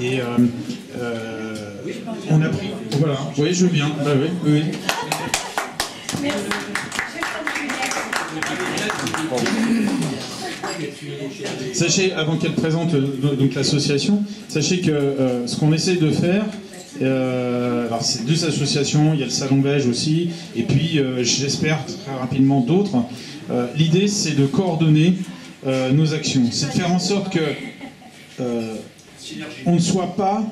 Et on a pris... Voilà, oui, je veux bien. Bah, oui, oui. Merci. Sachez, avant qu'elle présente donc l'association, sachez que ce qu'on essaie de faire, alors c'est 2 associations, il y a le Salon Beige aussi, et puis j'espère très rapidement d'autres. L'idée, c'est de coordonner nos actions, c'est de faire en sorte que on ne soit pas,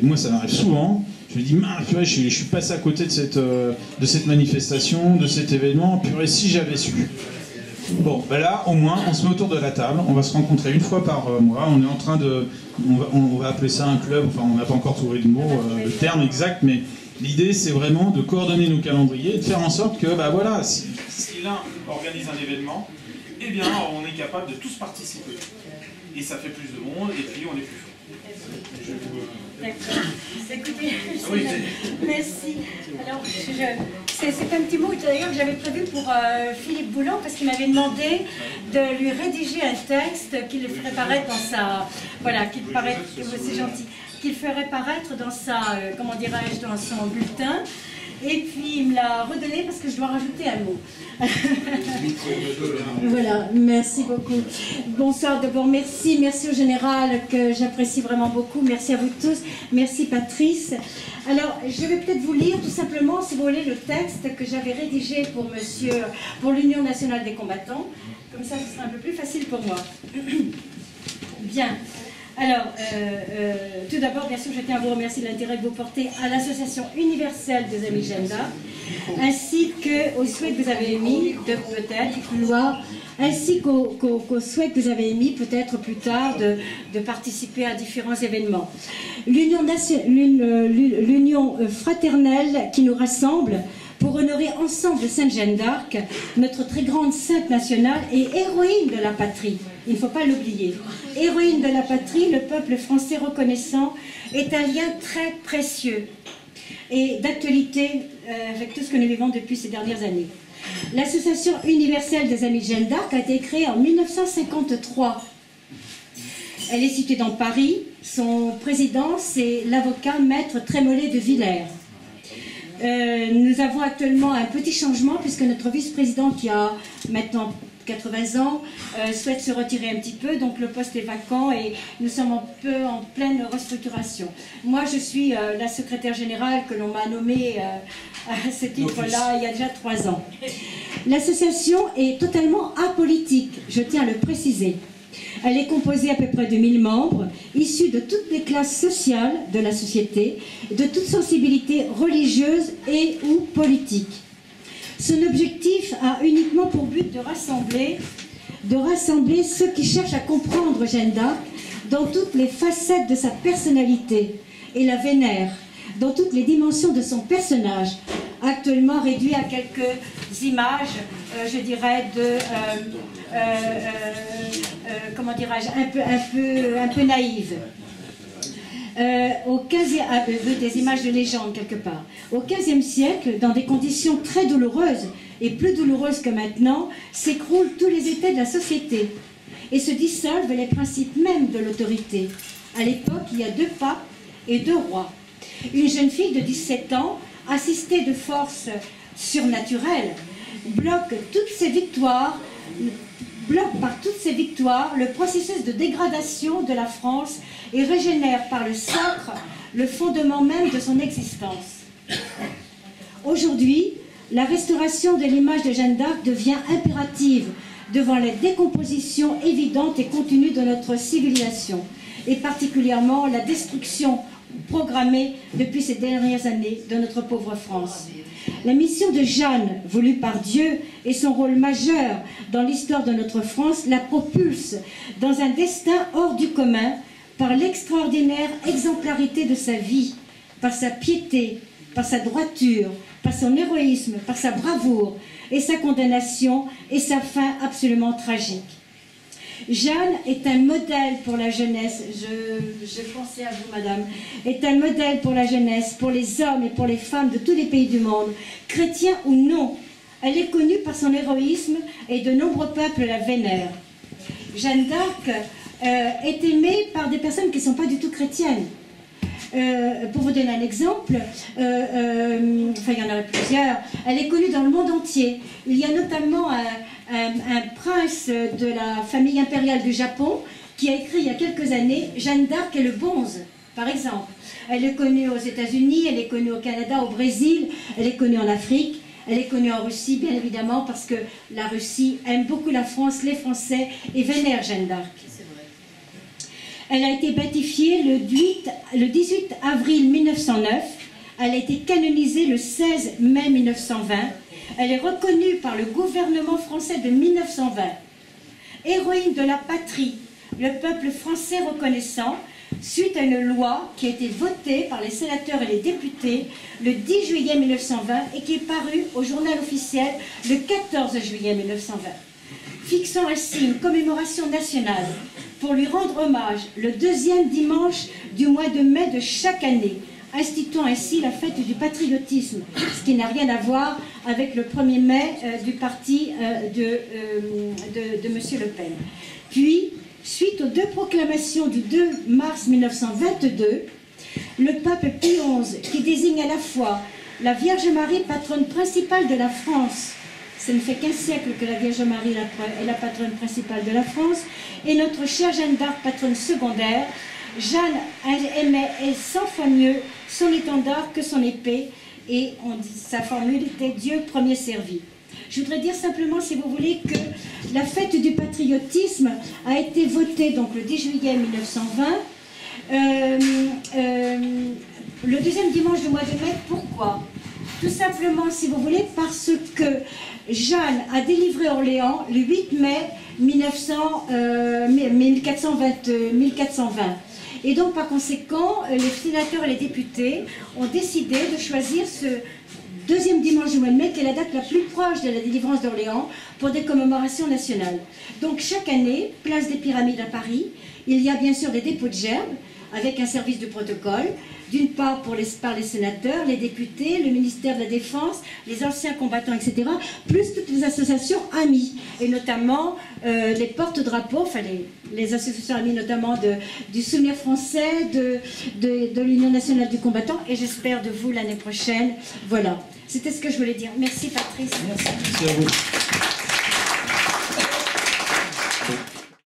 moi ça m'arrive souvent, je me dis, mince, purée, je suis passé à côté de cette manifestation, de cet événement, purée, si j'avais su. Bon, ben là, au moins, on se met autour de la table, on va se rencontrer une fois par mois, on est en train de... On va appeler ça un club, enfin, on n'a pas encore trouvé le mot, le terme exact, mais l'idée, c'est vraiment de coordonner nos calendriers et de faire en sorte que, ben voilà, si l'un organise un événement, eh bien, on est capable de tous participer. Et ça fait plus de monde, et puis on est plus fort. D'accord. Écoutez, oui, merci. Alors, c'est un petit mot d'ailleurs que j'avais prévu pour Philippe Boulan, parce qu'il m'avait demandé de lui rédiger un texte qu'il ferait paraître dans sa... Voilà, c'est gentil. Qu'il ferait paraître dans sa... comment dirais-je, dans son bulletin. Et puis il me l'a redonné parce que je dois rajouter un mot. Voilà, merci beaucoup. Bonsoir, d'abord merci au général que j'apprécie vraiment beaucoup. Merci à vous tous. Merci Patrice. Alors, je vais peut-être vous lire tout simplement, si vous voulez, le texte que j'avais rédigé pour l'Union nationale des combattants. Comme ça, ce sera un peu plus facile pour moi. Bien. Alors, tout d'abord, bien sûr, je tiens à vous remercier de l'intérêt que vous portez à l'Association universelle des Amis Jeanne d'Arc, ainsi qu'aux souhaits que vous avez émis de peut-être vouloir, ainsi qu'aux souhaits que vous avez émis peut-être plus tard de participer à différents événements. L'union fraternelle qui nous rassemble pour honorer ensemble Sainte Jeanne d'Arc, notre très grande sainte nationale et héroïne de la patrie. Il ne faut pas l'oublier. Héroïne de la patrie, le peuple français reconnaissant, est un lien très précieux et d'actualité avec tout ce que nous vivons depuis ces dernières années. L'Association universelle des Amis de Jeanne d'Arc a été créée en 1953. Elle est située dans Paris. Son président, c'est l'avocat maître Trémollet de Villers. Nous avons actuellement un petit changement puisque notre vice-président qui a maintenant 80 ans souhaite se retirer un petit peu, donc le poste est vacant et nous sommes en pleine restructuration. Moi je suis la secrétaire générale que l'on m'a nommée à ce titre-là il y a déjà 3 ans. L'association est totalement apolitique, je tiens à le préciser. Elle est composée à peu près de 1000 membres, issus de toutes les classes sociales de la société, de toutes sensibilités religieuses et ou politiques. Son objectif a uniquement pour but de rassembler ceux qui cherchent à comprendre Jeanne d'Arc dans toutes les facettes de sa personnalité et la vénèrent dans toutes les dimensions de son personnage, actuellement réduit à quelques images, je dirais, comment dirais-je, un peu naïves. Des images de légende quelque part. Au XVe siècle, dans des conditions très douloureuses, et plus douloureuses que maintenant, s'écroulent tous les états de la société et se dissolvent les principes mêmes de l'autorité. À l'époque, il y a 2 papes et 2 rois. Une jeune fille de 17 ans, assistée de forces surnaturelles, bloque par toutes ces victoires le processus de dégradation de la France et régénère par le sacre le fondement même de son existence. Aujourd'hui, la restauration de l'image de Jeanne d'Arc devient impérative devant la décomposition évidente et continue de notre civilisation, et particulièrement la destruction programmée depuis ces dernières années de notre pauvre France. La mission de Jeanne, voulue par Dieu, et son rôle majeur dans l'histoire de notre France la propulse dans un destin hors du commun par l'extraordinaire exemplarité de sa vie, par sa piété, par sa droiture, par son héroïsme, par sa bravoure et sa condamnation et sa fin absolument tragique. Jeanne est un modèle pour la jeunesse, je pensais à vous madame, est un modèle pour la jeunesse, pour les hommes et pour les femmes de tous les pays du monde, chrétiens ou non. Elle est connue par son héroïsme et de nombreux peuples la vénèrent. Jeanne d'Arc est aimée par des personnes qui ne sont pas du tout chrétiennes. Pour vous donner un exemple, enfin il y en aurait plusieurs, elle est connue dans le monde entier. Il y a notamment un prince de la famille impériale du Japon qui a écrit il y a quelques années Jeanne d'Arc et le Bonze, par exemple. Elle est connue aux États-Unis, elle est connue au Canada, au Brésil, elle est connue en Afrique, elle est connue en Russie, bien évidemment, parce que la Russie aime beaucoup la France, les Français, et vénère Jeanne d'Arc. Elle a été béatifiée le 18 avril 1909. Elle a été canonisée le 16 mai 1920. Elle est reconnue par le gouvernement français de 1920. Héroïne de la patrie, le peuple français reconnaissant, suite à une loi qui a été votée par les sénateurs et les députés le 10 juillet 1920 et qui est parue au journal officiel le 14 juillet 1920. Fixant ainsi une commémoration nationale pour lui rendre hommage le deuxième dimanche du mois de mai de chaque année, instituant ainsi la fête du patriotisme, ce qui n'a rien à voir avec le 1er mai du parti de M. Le Pen. Puis, suite aux deux proclamations du 2 mars 1922, le pape Pie XI, qui désigne à la fois la Vierge Marie, patronne principale de la France, ça ne fait qu'un siècle que la Vierge Marie est la patronne principale de la France, et notre chère Jeanne d'Arc, patronne secondaire. Jeanne aimait 100 fois mieux son étendard que son épée, et sa formule était « Dieu premier servi ». Je voudrais dire simplement, si vous voulez, que la fête du patriotisme a été votée donc, le 10 juillet 1920, le deuxième dimanche du mois de mai. Pourquoi? Tout simplement, si vous voulez, parce que Jeanne a délivré Orléans le 8 mai 1420. Et donc, par conséquent, les sénateurs et les députés ont décidé de choisir ce deuxième dimanche du mois de mai, qui est la date la plus proche de la délivrance d'Orléans, pour des commémorations nationales. Donc, chaque année, place des Pyramides à Paris, il y a bien sûr des dépôts de gerbes, avec un service de protocole, d'une part par les sénateurs, les députés, le ministère de la Défense, les anciens combattants, etc., plus toutes les associations amies, et notamment les porte-drapeaux, enfin les associations amies notamment du Souvenir français, de l'Union nationale du combattant, et j'espère de vous l'année prochaine. Voilà, c'était ce que je voulais dire. Merci Patrice. Merci à vous.